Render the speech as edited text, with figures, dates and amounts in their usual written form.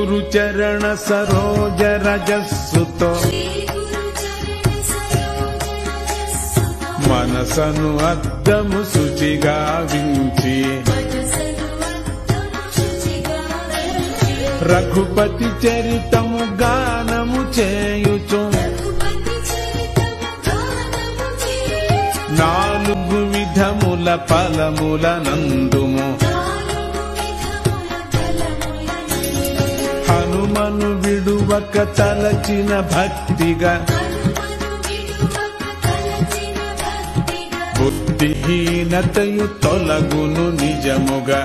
గురు చరణ సరోజ రజస్సుతో మనసను అద్దము శుచిగా వించి రఘుపతి చరితము గానము చేయుచు నాలుగు విధముల ఫలముల నందుము హనుమను విడువక తలచిన భక్తిగా బుద్ధిహీనతయు తొలగును నిజముగా